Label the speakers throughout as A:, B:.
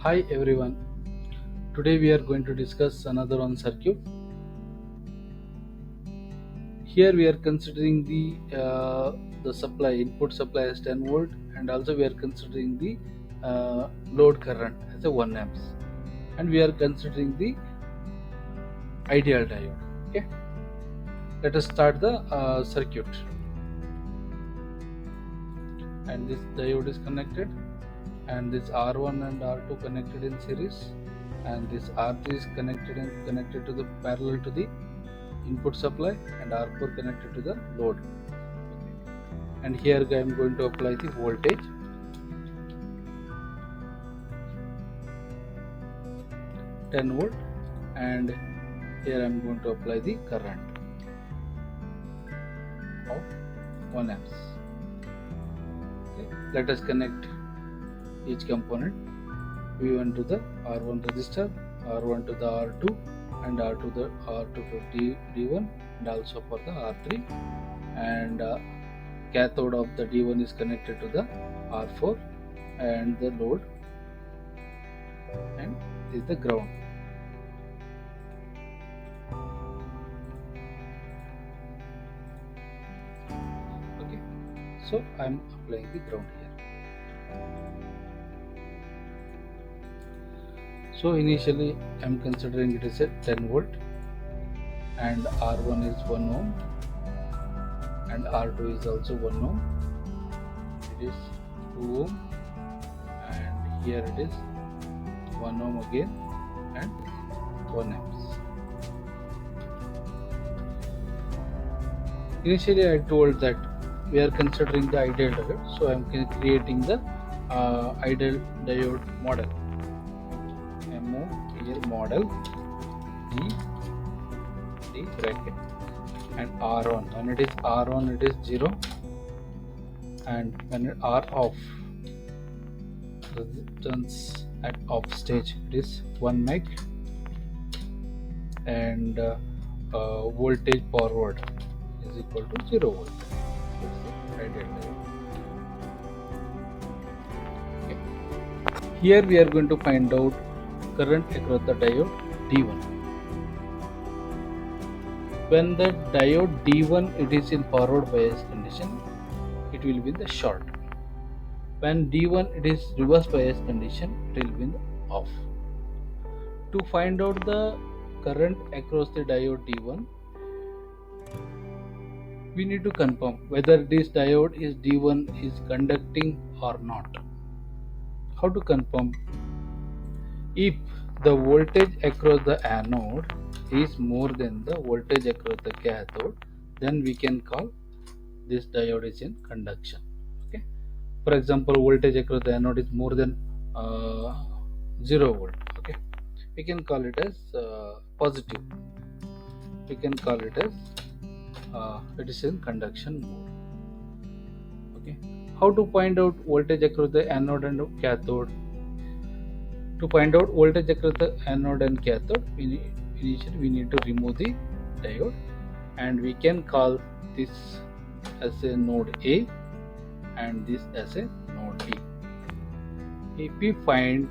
A: Hi everyone. Today we are going to discuss another one circuit. Here we are considering the supply input supply as 10 volt, and also we are considering the load current as a 1 amps, and we are considering the ideal diode. Okay, let us start the circuit. And this diode is connected, and this R1 and R2 connected in series, and this R3 is connected to the parallel to the input supply, and R4 connected to the load. And here I am going to apply the voltage. $10 volt, and here I am going to apply the current of 1 amps. Okay. Let us connect each component. V1 to the R1 resistor, R1 to the R2, and R2 to the R2 D1, and also for the R3. And cathode of the D1 is connected to the R4 and the load, and this is the ground. Okay, so I am applying the ground here. So initially I am considering it is a 10 volt, and R1 is 1 ohm, and R2 is also 1 ohm. It is 2 ohm, and here it is 1 ohm again, and 1 amps. Initially I told that we are considering the ideal diode, so I am creating the ideal diode model. Here model D bracket, and R1. When it is R1, it is 0, and when it R off, resistance at off stage, it is 1 meg, and voltage forward is equal to 0 volt. Okay. Here we are going to find out current across the diode D1. When the diode D1 it is in forward bias condition, it will be in the short. When D1 it is reverse bias condition, it will be in the off. To find out the current across the diode D1, we need to confirm whether this diode is D1 is conducting or not. How to confirm? If the voltage across the anode is more than the voltage across the cathode, then we can call this diode is in conduction. Okay. For example, voltage across the anode is more than 0 volt. Okay, we can call it as positive. We can call it as it is in conduction mode. Okay. How to find out voltage across the anode and cathode? To find out voltage across the anode and cathode, initially we need to remove the diode, and we can call this as a node A and this as a node B. If we find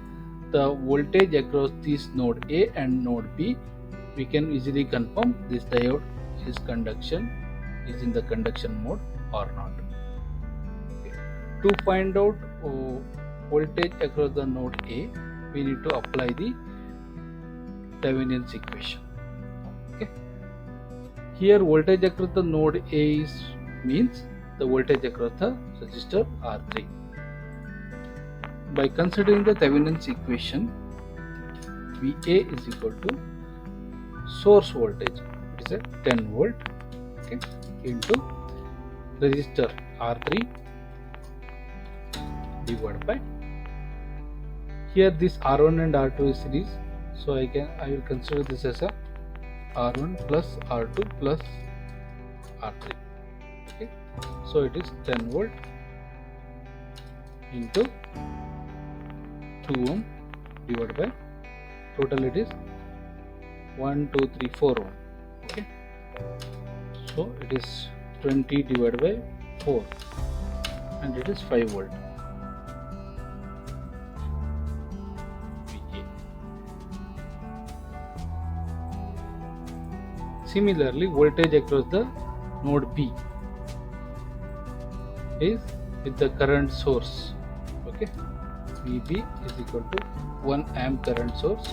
A: the voltage across this node A and node B, we can easily confirm this diode is in the conduction mode or not. Okay. To find out voltage across the node A, we need to apply the Thevenin's equation. Okay. Here voltage across the node A means the voltage across the resistor R3. By considering the Thevenin's equation, VA is equal to source voltage, it is a 10 volt, okay, into resistor R3 divided by, here this R1 and R2 is series, so I will consider this as a R1 plus R2 plus R3. Okay, so it is 10 volt into 2 ohm divided by, total it is 1, 2, 3, 4 ohm. Okay, so it is 20 divided by 4, and it is 5 volt. Similarly, voltage across the node B is with the current source. Okay, VB is equal to 1 amp current source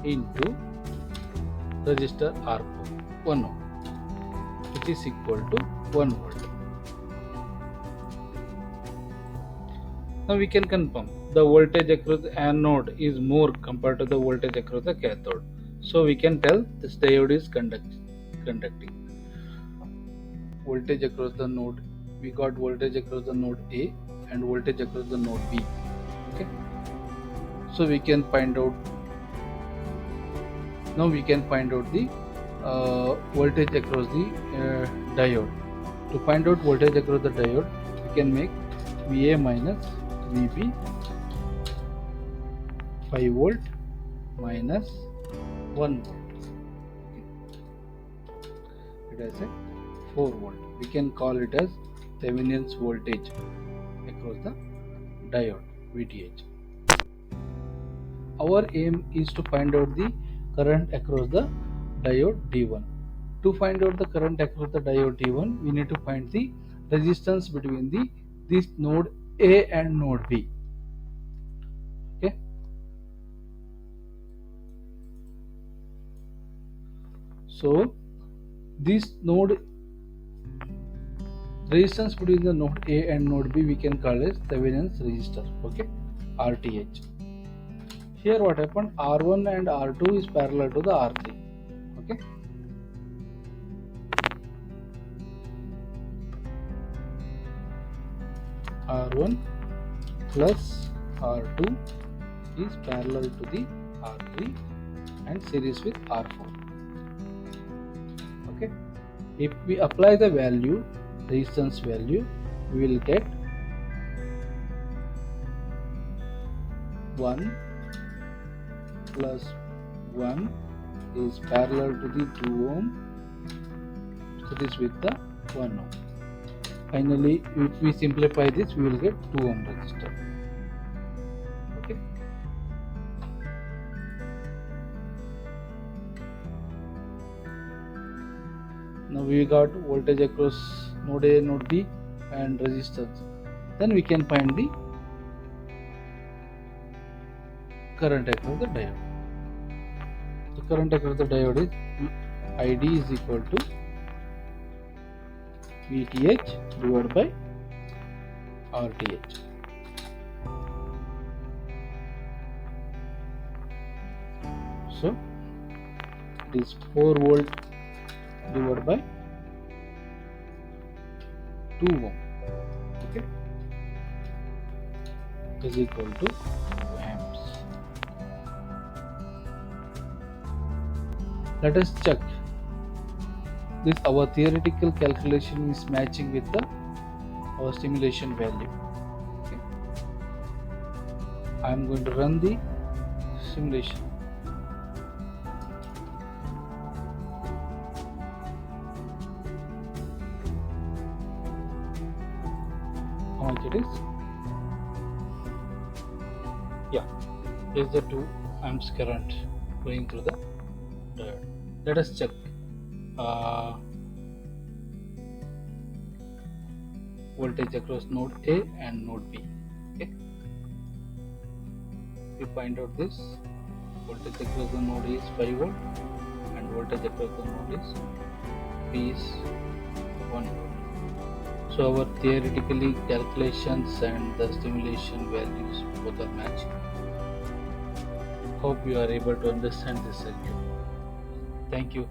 A: into resistor R4 1 ohm, which is equal to 1 volt. Now we can confirm the voltage across the anode is more compared to the voltage across the cathode. So we can tell this diode is conducting. Voltage across the node, we got voltage across the node A and voltage across the node B. Okay, so we can find out. Now we can find out the voltage across the diode. To find out voltage across the diode, we can make VA minus VB 5 volt minus 1 volt. It has a 4 volt. We can call it as Thevenin's voltage across the diode VTH. Our aim is to find out the current across the diode D1. To find out the current across the diode D1, we need to find the resistance between this node A and node B. Okay. So this node resistance between the node A and node B we can call as Thevenin's resistor. Okay, RTH. Here what happened, R1 and R2 is parallel to the R3. Okay, R1 plus R2 is parallel to the R3 and series with R4. Okay, if we apply the value, resistance value, we will get 1 plus 1 is parallel to the 2 ohm, series with the 1 ohm. Finally, if we simplify this, we will get 2 ohm resistor. Okay. Now we got voltage across node A, node B and resistance. Then we can find the current across the diode. The current across the diode is ID is equal to VTH divided by RTH. So it is 4 volt divided by 2 ohm. Okay, is equal to 2 amps. Let us check this. Our theoretical calculation is matching with our simulation value. Okay, I am going to run the simulation. How much it is? Yeah, is the 2 amps current going through the diode. Let us check voltage across node A and node B. Okay, we find out this voltage across the node A is 5 volt and voltage across the node is B is 1 volt. So our theoretically calculations and the simulation values both are matching. Hope you are able to understand this circuit. Thank you.